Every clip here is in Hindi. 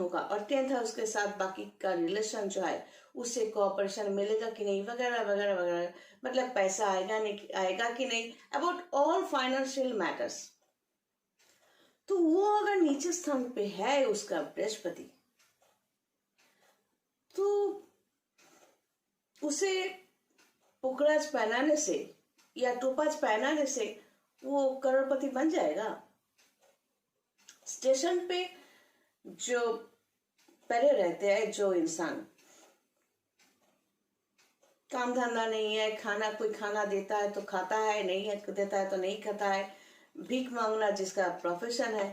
होगा, और 10th हाउस के साथ बाकी का रिलेशन जो है उससे कोऑपरेशन मिलेगा कि नहीं, वगैरह वगैरह वगैरह, मतलब पैसा आएगा नहीं, आएगा कि नहीं, अबाउट ऑल फाइनेंशियल मैटर्स। तो वो अगर नीचे स्थान पे है उसका बृहस्पति, तो उसे पुखराज पहनाने से या टोपाज पहनाने से वो करोड़पति बन जाएगा। स्टेशन पे जो पहले रहते हैं जो इंसान, काम धंधा नहीं है, खाना कोई खाना देता है तो खाता है, नहीं है देता है तो नहीं खाता है, भीख मांगना जिसका प्रोफेशन है,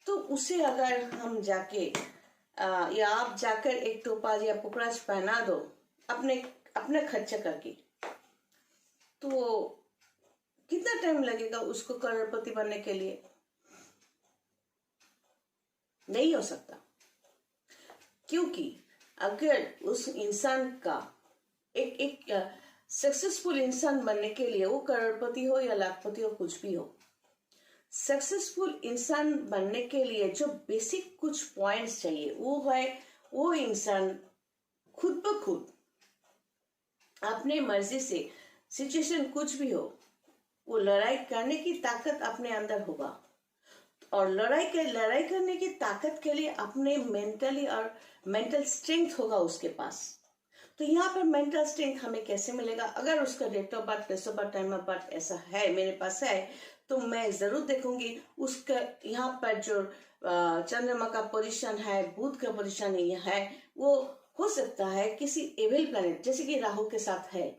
तो उसे अगर हम जाके या आप जाकर एक टोपाज या पुखराज पहना दो अपने अपने खर्चा करके, तो कितना टाइम लगेगा उसको करोड़पति बनने के लिए? नहीं हो सकता। क्योंकि अगर उस इंसान का एक सक्सेसफुल इंसान बनने के लिए, वो करोड़पति हो या लाखपति हो, कुछ भी हो, सक्सेसफुल इंसान बनने के लिए जो बेसिक कुछ पॉइंट्स चाहिए वो है, वो इंसान खुद ब खुद अपने मर्जी से, सिचुएशन कुछ भी हो, वो लड़ाई करने की ताकत अपने अंदर होगा। और लड़ाई करने की ताकत के लिए अपने मेंटली और मेंटल स्ट्रेंथ होगा उसके पास। तो यहाँ पर मेंटल स्ट्रेंथ हमें कैसे मिलेगा? अगर उसका date of birth, place of birth, time of birth ऐसा है, मेरे पास है, तो मैं जरूर देखूंगी उसका यहाँ पर जो चंद्रमा का पोजीशन है, बुध का पोजीशन है, वो हो सकता है किसी एविल प्लैनेट जैसे कि राहु के साथ है।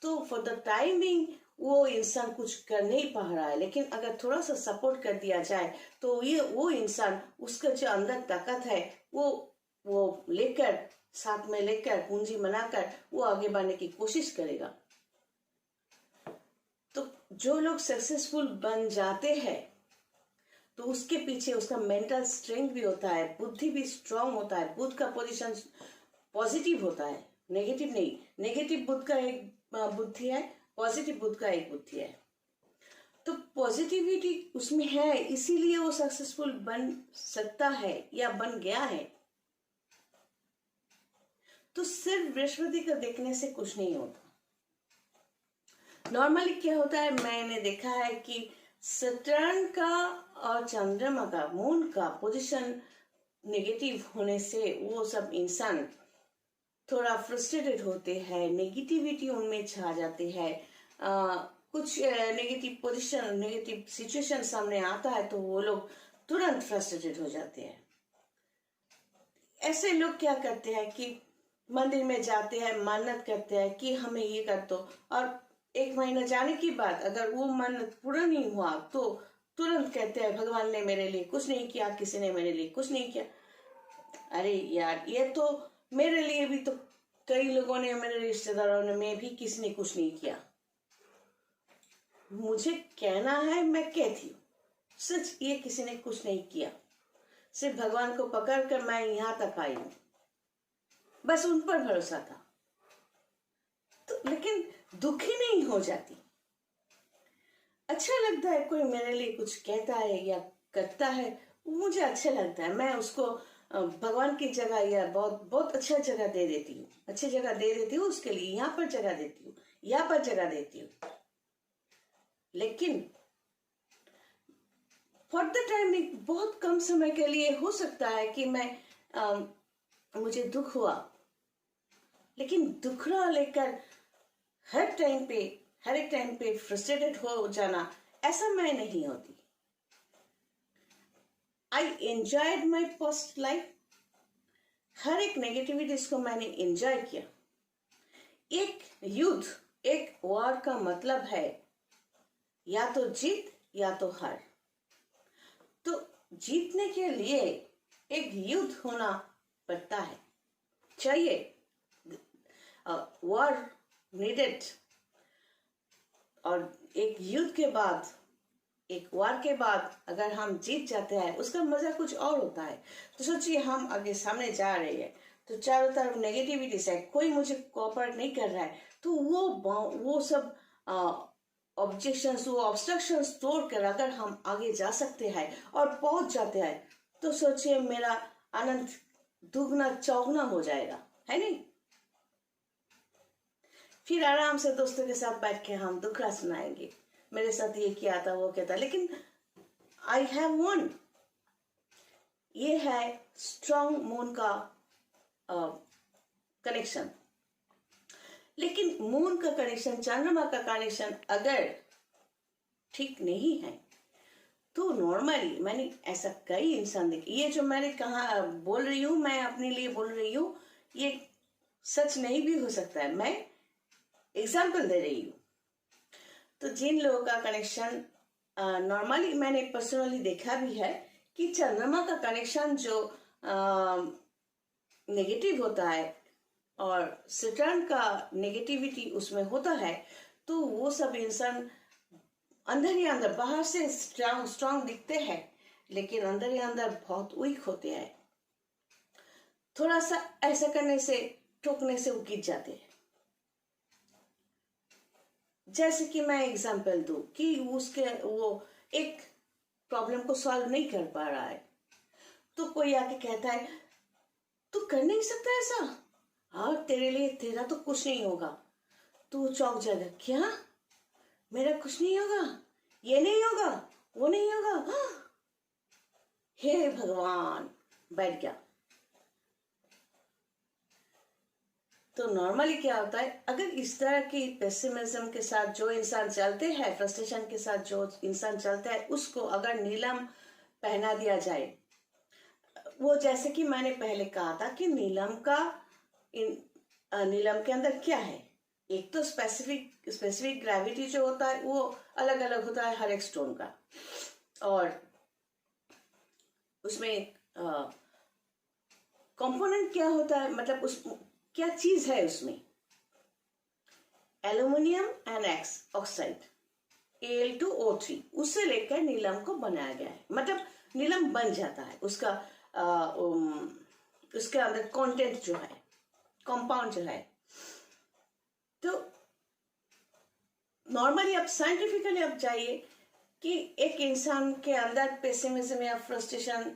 तो फॉर द टाइमिंग वो इंसान कुछ कर नहीं पा रहा है, लेकिन अगर थोड़ा सा सपोर्ट कर दिया जाए तो ये वो इंसान, उसका जो अंदर ताकत है वो लेकर, साथ में लेकर, पूंजी बनाकर वो आगे बढ़ने की कोशिश करेगा। तो जो लोग सक्सेसफुल बन जाते हैं तो उसके पीछे उसका मेंटल स्ट्रेंथ भी होता है, बुद्धि भी स्ट्रांग होता है, बुध का पोजीशन पॉजिटिव होता है, नेगेटिव नहीं। नेगेटिव बुध का एक बुद्धि है, पॉजिटिव बुध का एक बुद्धि है। तो पॉजिटिविटी उसमें है, इसीलिए वो सक्सेसफुल बन सकता है या बन गया है। तो सिर्फ बृहस्पति का देखने से कुछ नहीं होता। नॉर्मली क्या होता है, मैंने देखा है कि सैटर्न का और चंद्रमा का, मून का पोजीशन नेगेटिव होने से वो सब इंसान थोड़ा फ्रस्ट्रेटेड होते हैं, नेगेटिविटी उनमें छा जाती है। कुछ नेगेटिव पोजीशन, नेगेटिव सिचुएशन सामने आता है तो वो लोग तुरंत फ्रस्ट्रेटेड हो जाते हैं। ऐसे लोग क्या करते हैं कि मंदिर में जाते हैं, मन्नत करते हैं कि हमें ये कर दो, और 1 महीना जाने के बाद अगर वो मन्नत पूरा नहीं हुआ तो तुरंत कहते हैं भगवान ने मेरे लिए कुछ नहीं किया, किसी ने मेरे लिए कुछ नहीं किया। अरे यार, ये तो मेरे लिए भी तो कई लोगों ने, मेरे रिश्तेदारों ने, मैं भी, किसी ने कुछ नहीं किया। मुझे कहना है, मैं कहती हूँ सच, ये किसी ने कुछ नहीं किया, सिर्फ भगवान को पकड़ कर मैं यहां तक आई हूं, बस उन पर भरोसा था। तो लेकिन दुखी नहीं हो जाती। अच्छा लगता है कोई मेरे लिए कुछ कहता है या करता है, मुझे अच्छा लगता है, मैं उसको भगवान की जगह या बहुत बहुत अच्छा जगह दे देती हूँ, अच्छी जगह दे देती हूँ उसके लिए, यहाँ पर जगह देती हूँ, यहाँ पर जगह देती हूँ। लेकिन फॉर द टाइम, बहुत कम समय के लिए हो सकता है कि मैं मुझे दुख हुआ, लेकिन दुखड़ा लेकर हर एक टाइम पे फ्रस्ट्रेटेड हो जाना, ऐसा मैं नहीं होती। I enjoyed my past life. हर एक नेगेटिविटीज को मैंने एंजॉय किया। एक युद्ध, एक वॉर का मतलब है या तो जीत या तो हार। तो जीतने के लिए एक युद्ध होना पड़ता है, चाहिए, वॉर नीडेड। और एक युद्ध के बाद, एक वार के बाद अगर हम जीत जाते हैं, उसका मजा कुछ और होता है। तो सोचिए, हम आगे सामने जा रहे हैं तो चारों तरफ नेगेटिविटी है, कोई मुझे कोऑपरेट नहीं कर रहा है, तो वो सब ऑब्जेक्शंस, वो ऑब्स्ट्रक्शंस तोड़कर अगर हम आगे जा सकते हैं और पहुंच जाते हैं, तो सोचिए मेरा आनंद दुगना चौगुना हो जाएगा, है नहीं? फिर आराम से दोस्तों के साथ बैठ के हम दुखड़ा सुनाएंगे, मेरे साथ ये किया था वो किया था, लेकिन आई हैव वन। ये है स्ट्रॉन्ग मून का कनेक्शन। लेकिन मून का कनेक्शन, चंद्रमा का कनेक्शन अगर ठीक नहीं है तो नॉर्मली, मैंने ऐसा कई इंसान देखे, ये जो मैंने कहा बोल रही हूँ, मैं अपने लिए बोल रही हूँ, ये सच नहीं भी हो सकता है, मैं एग्जाम्पल दे रही हूँ। तो जिन लोगों का कनेक्शन नॉर्मली मैंने पर्सनली देखा भी है कि चंद्रमा का कनेक्शन जो नेगेटिव होता है और सैटर्न का नेगेटिविटी उसमें होता है, तो वो सब इंसान अंदर ही अंदर, बाहर से स्ट्रांग दिखते हैं लेकिन अंदर ही अंदर बहुत वीक होते हैं। थोड़ा सा ऐसा करने से, ठोकने से वो गिर जाते हैं। जैसे कि मैं एग्जांपल दूं कि उसके वो एक प्रॉब्लम को सॉल्व नहीं कर पा रहा है, तो कोई आके कहता है तू कर नहीं सकता ऐसा, हाँ तेरे लिए, तेरा तो कुछ नहीं होगा। तू चौंक जाएगा, क्या मेरा कुछ नहीं होगा, ये नहीं होगा, वो नहीं होगा, हाँ। हे भगवान, बैठ गया। तो नॉर्मली क्या होता है, अगर इस तरह की पेसिमिज्म के साथ जो इंसान चलते हैं, फ्रस्ट्रेशन के साथ जो इंसान चलता है, उसको अगर नीलम पहना दिया जाए, वो जैसे कि मैंने पहले कहा था कि नीलम के अंदर क्या है, एक तो स्पेसिफिक ग्रेविटी जो होता है वो अलग अलग होता है हर एक स्टोन का, और उसमें कंपोनेंट क्या होता है, मतलब उस क्या चीज है उसमें, एल्यूमिनियम एंड ऑक्साइड Al2O3, उससे लेकर नीलम को बनाया गया है। मतलब नीलम बन जाता है, उसका उसके अंदर कंटेंट जो है, कंपाउंड जो है। तो नॉर्मली आप साइंटिफिकली आप जाइए कि एक इंसान के अंदर पेसिमिज्म या फ्रस्ट्रेशन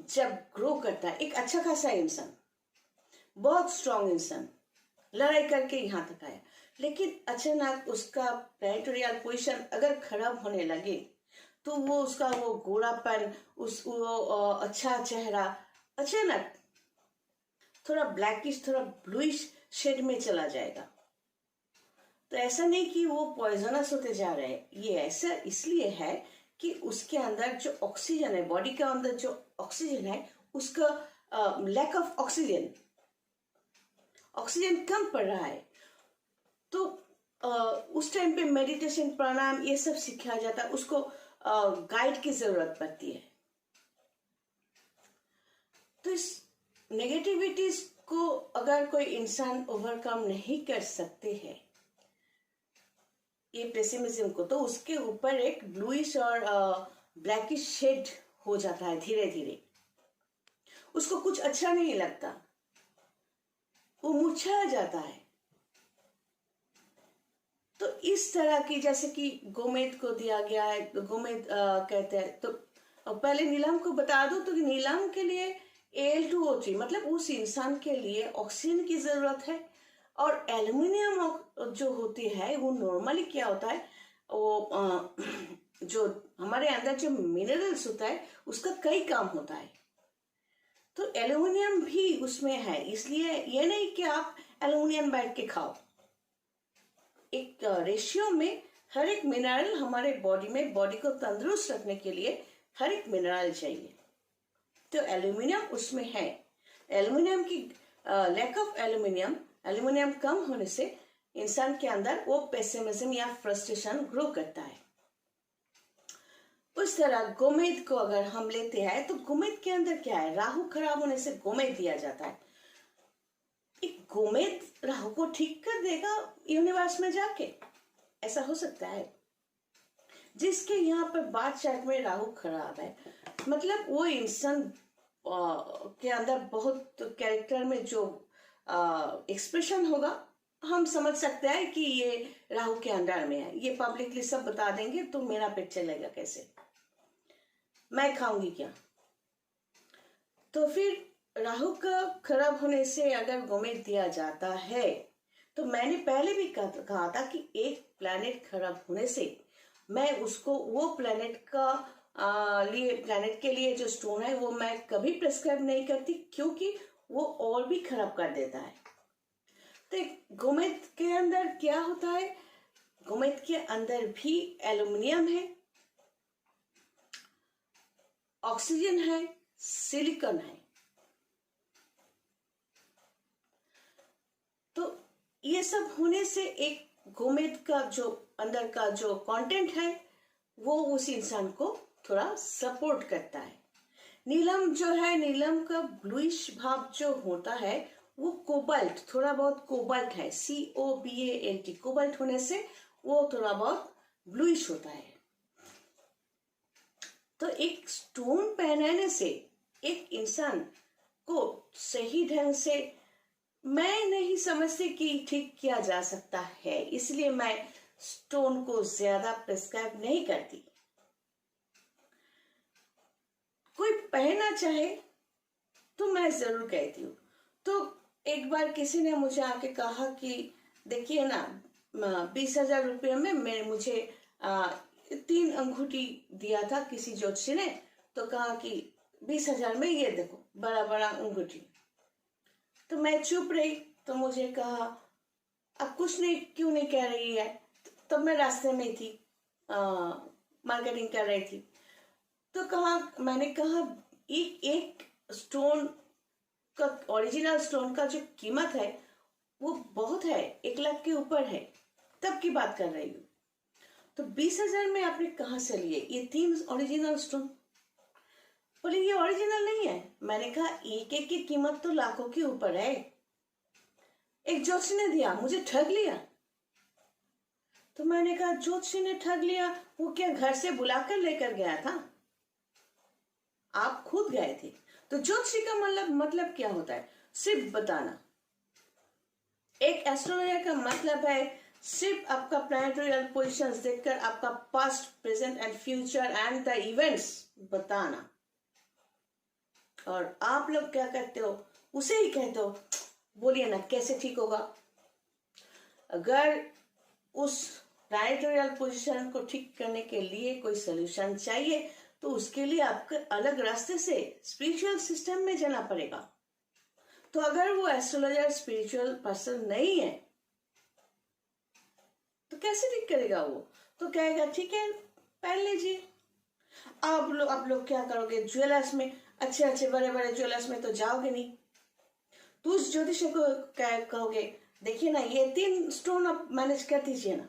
जब ग्रो करता है, एक अच्छा खासा इंसान, बहुत स्ट्रांग इंसान, लड़ाई करके यहाँ तक आया, लेकिन अचानक उसका प्लैनेटोरियल पोजीशन अगर खराब होने लगे तो वो उसका वो गोरापन, वो अच्छा चेहरा अचानक थोड़ा ब्लैकिश, थोड़ा ब्लूइश शेड में चला जाएगा। तो ऐसा नहीं कि वो पॉइजनस होते जा रहे हैं, ये ऐसा इसलिए है कि उसके अंदर जो ऑक्सीजन है, बॉडी के अंदर जो ऑक्सीजन है, उसका लैक ऑफ ऑक्सीजन कम पड़ रहा है। तो उस टाइम पे मेडिटेशन, प्राणायाम, ये सब सिखाया जाता है, उसको गाइड की जरूरत पड़ती है। तो इस नेगेटिविटीज को अगर कोई इंसान ओवरकम नहीं कर सकते हैं, ये पेसिमिज्म को, तो उसके ऊपर एक ब्लूइश और ब्लैकिश शेड हो जाता है धीरे धीरे, उसको कुछ अच्छा नहीं लगता, वो मुरझा जाता है। तो इस तरह की, जैसे कि गोमेद को दिया गया है, गोमेद कहते हैं, तो पहले नीलम को बता दो, तो नीलम के लिए Al2O3 मतलब उस इंसान के लिए ऑक्सीजन की जरूरत है। और एल्युमिनियम जो होती है वो नॉर्मली क्या होता है, वो जो हमारे अंदर जो मिनरल्स होता है उसका कई काम होता है, तो एल्युमिनियम भी उसमें है। इसलिए ये नहीं कि आप एल्युमिनियम बैठ के खाओ, एक रेशियो में हर एक मिनरल हमारे बॉडी में, बॉडी को तंदुरुस्त रखने के लिए हर एक मिनरल चाहिए, तो एल्युमिनियम उसमें है। एल्युमिनियम की लैक ऑफ एल्युमिनियम कम होने से इंसान के अंदर वो पेसिमिज्म या फ्रस्ट्रेशन ग्रो करता है। उस तरह गोमेद को अगर हम लेते हैं, तो गोमेद के अंदर क्या है, राहु खराब होने से गोमेद दिया जाता है। एक गोमेद राहु को ठीक कर देगा यूनिवर्स में जाके, ऐसा हो सकता है। जिसके यहाँ पर बात चार्ट में राहु खराब है, मतलब वो इंसान के अंदर बहुत कैरेक्टर में जो एक्सप्रेशन होगा, हम समझ सकते हैं कि ये राहु के अंडर में है। ये पब्लिकली सब बता देंगे तो मेरा पेट चलेगा कैसे, मैं खाऊंगी क्या। तो फिर राहु का खराब होने से अगर गोमेद दिया जाता है तो मैंने पहले भी कहा था कि एक प्लैनेट खराब होने से मैं उसको वो प्लैनेट के लिए जो स्टोन है वो मैं कभी प्रेस्क्राइब नहीं करती, क्योंकि वो और भी खराब कर देता है। तो गोमेद के अंदर क्या होता है, गोमेद के अंदर भी एल्युमिनियम है, ऑक्सीजन है, सिलिकॉन है। तो ये सब होने से एक गोमेद का जो अंदर का जो कंटेंट है वो उस इंसान को थोड़ा सपोर्ट करता है। नीलम जो है, नीलम का ब्लूइश भाव जो होता है वो कोबाल्ट, थोड़ा बहुत कोबाल्ट है, COBALT, कोबाल्ट होने से वो थोड़ा बहुत ब्लूइश होता है। तो एक स्टोन पहनाने से एक इंसान को सही ढंग से मैं नहीं समझती कि ठीक किया जा सकता है, इसलिए मैं स्टोन को ज्यादा प्रिस्क्राइब नहीं करती। कोई पहनना चाहे तो मैं जरूर कहती हूँ। तो एक बार किसी ने मुझे आके कहा कि देखिए ना, 20,000 रुपये में मुझे 3 अंगूठी दिया था किसी ज्योतिषी ने, तो कहा कि 20,000 में ये देखो बड़ा बड़ा अंगूठी। तो मैं चुप रही। तो मुझे कहा अब कुछ नहीं, क्यों नहीं कह रही है। तब मैं रास्ते में थी, मार्केटिंग कर रही थी। तो मैंने कहा एक स्टोन का, ओरिजिनल स्टोन का जो कीमत है वो बहुत है, 1 लाख के ऊपर है, तब की बात कर रही हूँ। तो 20,000 में आपने कहाँ से लिए ये 3 ओरिजिनल स्टोन? बोले ये ओरिजिनल नहीं है। मैंने कहा एक एक की कीमत तो लाखों के ऊपर है। एक ज्योतिषी ने दिया, मुझे ठग लिया। तो मैंने कहा ज्योतिषी ने ठग लिया, वो क्या घर से बुलाकर लेकर गया था? आप खुद गए थे। तो ज्योतिषी का मतलब क्या होता है? सिर्फ बताना। एक एस्ट्रोलॉजर का मतलब है सिर्फ आपका प्लैनेटरी पोजीशंस देखकर आपका past, present and future and the events बताना। और आप लोग क्या करते हो? उसे ही कहते हो बोलिए ना कैसे ठीक होगा। अगर उस प्लैनेटरी पोजीशन को ठीक करने के लिए कोई सोल्यूशन चाहिए तो उसके लिए आपको अलग रास्ते से स्पिरिचुअल सिस्टम में जाना पड़ेगा। तो अगर वो एस्ट्रोलॉजर स्पिरिचुअल पर्सन नहीं है तो कैसे ठीक करेगा? वो तो कहेगा ठीक है पहन लीजिए। आप लोग क्या करोगे? ज्वेलर्स में, अच्छे अच्छे बड़े बड़े ज्वेलर्स में तो जाओगे नहीं। तो उस ज्योतिष को कहोगे देखिए ना ये 3 स्टोन आप मैनेज कर दीजिए ना।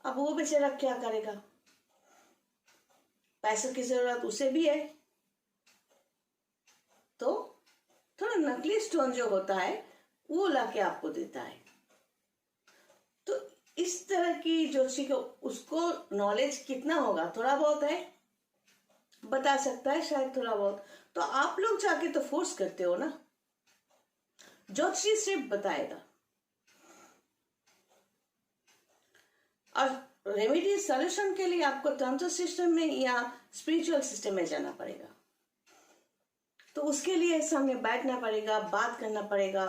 अब वो बेचारा क्या करेगा? पैसों की जरूरत उसे भी है। तो थोड़ा नकली स्टोन जो होता है वो लाके आपको देता है। तो इस तरह की ज्योतिषी को, उसको नॉलेज कितना होगा? थोड़ा बहुत है, बता सकता है शायद थोड़ा बहुत। तो आप लोग जाके तो फोर्स करते हो ना। ज्योतिषी सिर्फ बताएगा। और रेमेडी सॉल्यूशन के लिए आपको तंत्र सिस्टम में या स्पिरिचुअल सिस्टम में जाना पड़ेगा। तो उसके लिए सामने बैठना पड़ेगा, बात करना पड़ेगा।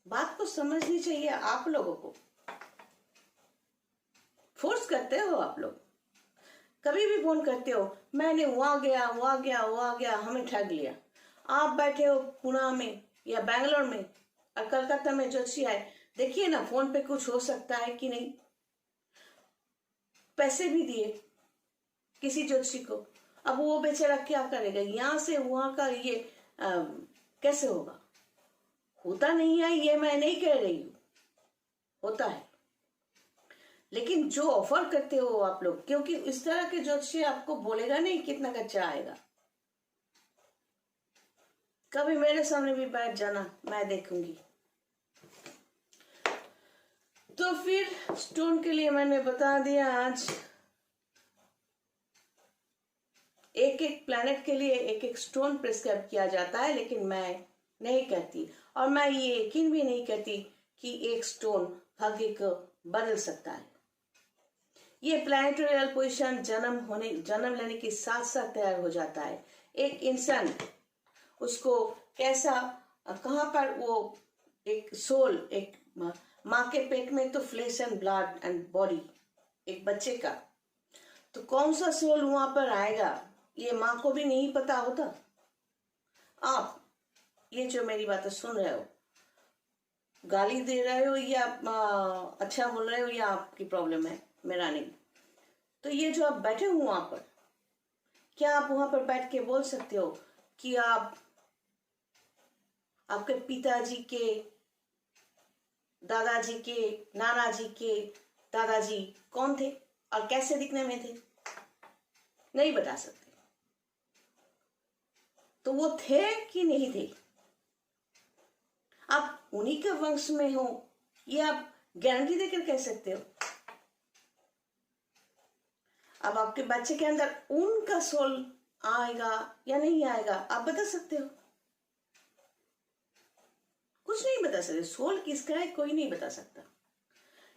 बात को समझनी चाहिए आप लोगों को। फोर्स करते हो आप लोग। कभी भी फोन करते हो मैंने वहां गया, हमें ठग लिया। आप बैठे हो पुणे में या बैंगलोर में और कलकत्ता में ज्योतिषी आए, देखिए ना फोन पे कुछ हो सकता है कि नहीं। पैसे भी दिए किसी ज्योतिषी को, अब वो बेचारा क्या करेगा? यहाँ से वहां का ये कैसे होगा? होता नहीं है, ये मैं नहीं कह रही हूं, होता है। लेकिन जो ऑफर करते हो आप लोग, क्योंकि इस तरह के ज्योतिषी आपको बोलेगा नहीं कितना खर्चा आएगा। कभी मेरे सामने भी बैठ जाना, मैं देखूंगी। तो फिर स्टोन के लिए मैंने बता दिया। आज एक एक प्लैनेट के लिए एक एक स्टोन प्रिस्क्राइब किया जाता है, लेकिन मैं नहीं कहती। और मैं ये यकीन भी नहीं करती कि एक स्टोन भाग्य को बदल सकता है। ये प्लैनेटरी पोजीशन जन्म लेने के साथ साथ तैयार हो जाता है। एक इंसान उसको कैसा, कहाँ पर वो एक सोल, एक माँ के पेट में तो flesh and blood and body एक बच्चे का, तो कौन सा सोल वहां पर आएगा ये माँ को भी नहीं पता होता। आप ये जो मेरी बातें सुन रहे हो, गाली दे रहे हो या अच्छा बोल रहे हो या आपकी प्रॉब्लम है, मेरा नहीं। तो ये जो आप बैठे हो वहां पर, क्या आप वहां पर बैठ के बोल सकते हो कि आप आपके पिताजी के, दादाजी के, नाना जी के दादाजी कौन थे और कैसे दिखने में थे? नहीं बता सकते। तो वो थे कि नहीं थे? आप उन्हीं के वंश में हो, ये आप गारंटी देकर कह सकते हो? अब आपके बच्चे के अंदर उनका सोल आएगा या नहीं आएगा, आप बता सकते हो? कुछ नहीं बता सकते। सोल किसका है कोई नहीं बता सकता।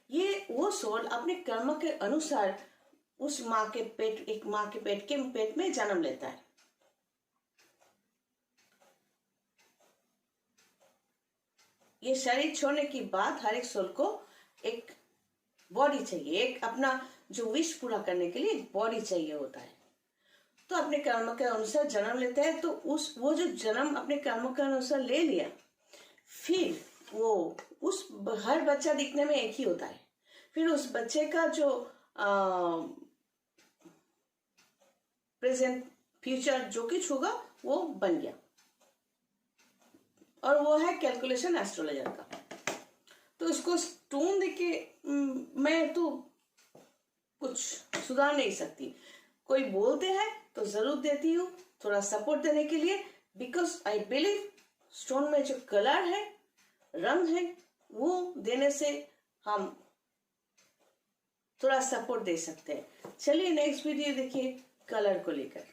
ये वो सोल अपने कर्म के अनुसार उस माँ के पेट, एक माँ के पेट में जन्म लेता है। ये शरीर छोड़ने के बाद हर एक सोल को एक बॉडी चाहिए, एक अपना जो विश पूरा करने के लिए एक बॉडी चाहिए होता है। तो अपने कर्म के अनुसार जन्म लेता है। तो वो जो जन्म अपने कर्म के अनुसार ले लिया, फिर वो उस हर बच्चा दिखने में एक ही होता है। फिर उस बच्चे का जो प्रेजेंट फ्यूचर जो कुछ होगा वो बन गया, और वो है कैलकुलेशन एस्ट्रोलॉजर का। तो इसको स्टोन देके मैं तो कुछ सुधार नहीं सकती। कोई बोलते हैं तो जरूर देती हूँ थोड़ा सपोर्ट देने के लिए, बिकॉज आई बिलीव स्टोन में जो कलर है, रंग है, वो देने से हम थोड़ा सपोर्ट दे सकते हैं। चलिए नेक्स्ट वीडियो देखिए कलर को लेकर।